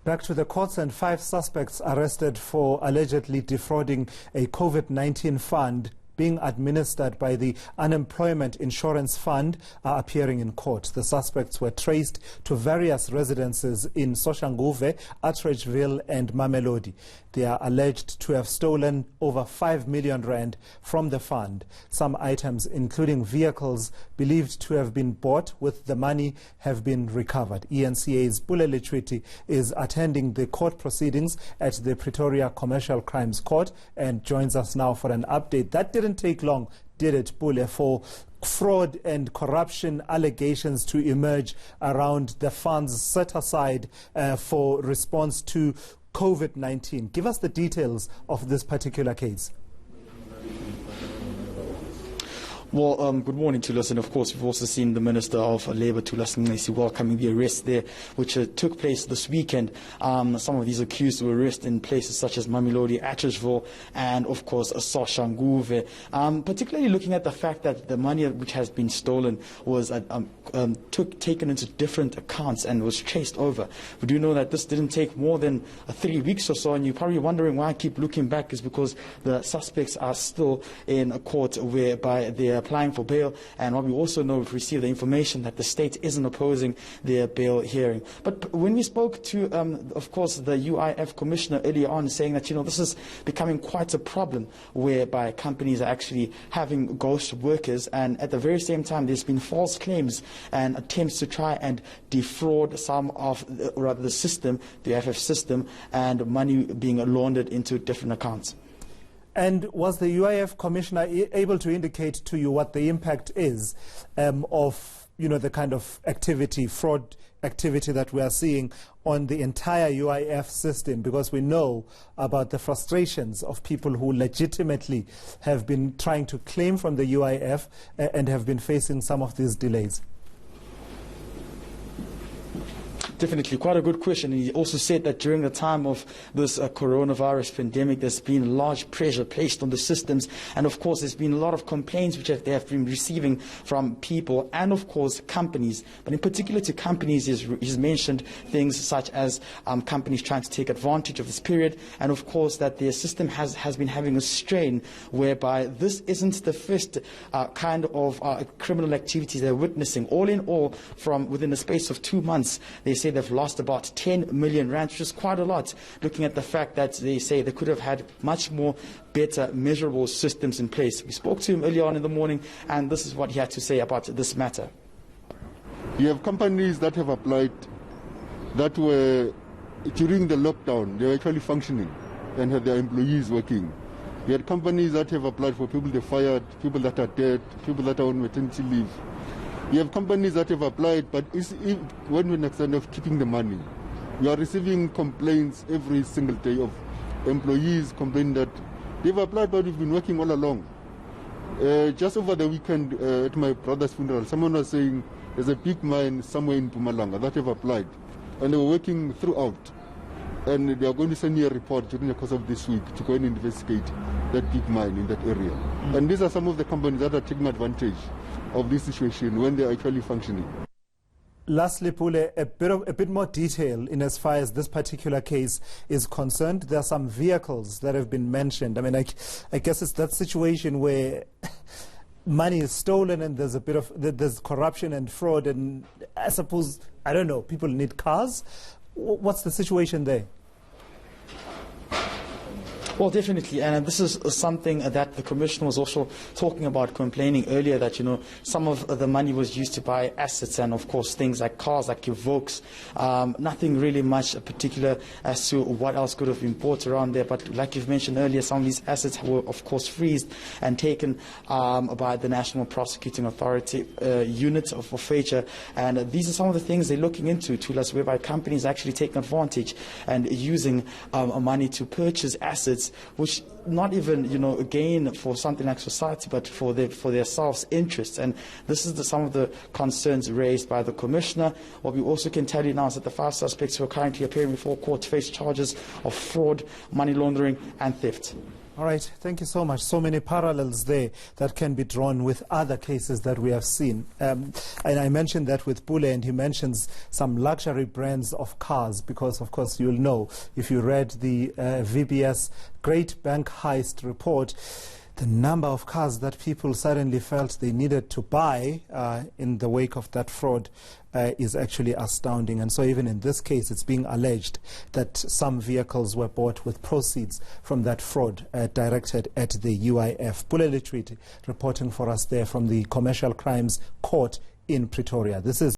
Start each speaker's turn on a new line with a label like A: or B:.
A: Back to the courts, and 5 suspects arrested for allegedly defrauding a COVID-19 fund being administered by the Unemployment Insurance Fund are appearing in court. The suspects were traced to various residences in Soshanguve, Atteridgeville and Mamelodi. They are alleged to have stolen over 5 million rand from the fund. Some items, including vehicles believed to have been bought with the money, have been recovered. eNCA's Pulele Chwiti is attending the court proceedings at the Pretoria Commercial Crimes Court and joins us now for an update. That didn't take long, did it, Pule, for fraud and corruption allegations to emerge around the funds set aside for response to COVID-19. Give us the details of this particular case.
B: Well, good morning, Tulas, and of course we've also seen the Minister of Labour, Tulas Ngesi, welcoming the arrest there, which took place this weekend. Some of these accused were arrested in places such as Mamelodi, Atteridgeville, and of course Soshanguve. Particularly looking at the fact that the money which has been stolen was taken into different accounts and was traced over. We do know that this didn't take more than 3 weeks or so, and you're probably wondering why I keep looking back is because the suspects are still in a court whereby they are applying for bail, and what we also know, we've received the information that the state isn't opposing their bail hearing. But when we spoke to, of course, the UIF commissioner earlier on, saying that, this is becoming quite a problem whereby companies are actually having ghost workers, and at the very same time there's been false claims and attempts to try and defraud some of, the system, the FF system, and money being laundered into different accounts.
A: And was the UIF commissioner able to indicate to you what the impact is of, the kind of activity, fraud activity that we are seeing on the entire UIF system? Because we know about the frustrations of people who legitimately have been trying to claim from the UIF and have been facing some of these delays.
B: Definitely, quite a good question. And he also said that during the time of this coronavirus pandemic, there's been large pressure placed on the systems. And of course, there's been a lot of complaints which they have been receiving from people and, of course, companies. But in particular to companies, he's mentioned things such as companies trying to take advantage of this period. And, of course, that their system has been having a strain whereby this isn't the first kind of criminal activity they're witnessing. All in all, from within the space of 2 months, they say they've lost about 10 million rand, which is quite a lot, looking at the fact that they say they could have had much more better measurable systems in place. We spoke to him earlier on in the morning, and this is what he had to say about this matter.
C: You have companies that have applied that were, during the lockdown, they were actually functioning and had their employees working. You had companies that have applied for people they fired, people that are dead, people that are on maternity leave. You have companies that have applied, but when we're in extent of keeping the money, we are receiving complaints every single day of employees complaining that they've applied, but we've been working all along. Just over the weekend at my brother's funeral, someone was saying there's a big mine somewhere in Mpumalanga that have applied, and they were working throughout. And they are going to send me a report during the course of this week to go and investigate that big mine in that area. And these are some of the companies that are taking advantage of this situation when they are actually functioning.
A: Lastly, Pule, a bit more detail in as far as this particular case is concerned. There are some vehicles that have been mentioned. I mean, I guess it's that situation where money is stolen and there's a bit of there's corruption and fraud, and I suppose, I don't know, people need cars. What's the situation there?
B: Well, definitely, and this is something that the Commissioner was also talking about, complaining earlier that, some of the money was used to buy assets and, of course, things like cars, like your Volks. Nothing really much particular as to what else could have been bought around there. But like you've mentioned earlier, some of these assets were, of course, freezed and taken by the National Prosecuting Authority unit of FACHA. And these are some of the things they're looking into, Tulas, whereby companies actually take advantage and using money to purchase assets, which not even, again, for something like society, but for their self-interest. And this is some of the concerns raised by the Commissioner. What we also can tell you now is that the 5 suspects who are currently appearing before court face charges of fraud, money laundering and theft.
A: All right, thank you so much. So many parallels there that can be drawn with other cases that we have seen. And I mentioned that with Pule, and he mentions some luxury brands of cars because, of course, you'll know, if you read the VBS Great Bank Heist report, the number of cars that people suddenly felt they needed to buy in the wake of that fraud is actually astounding. And so even in this case, it's being alleged that some vehicles were bought with proceeds from that fraud directed at the UIF. Pule Litwiti reporting for us there from the Commercial Crimes Court in Pretoria. This is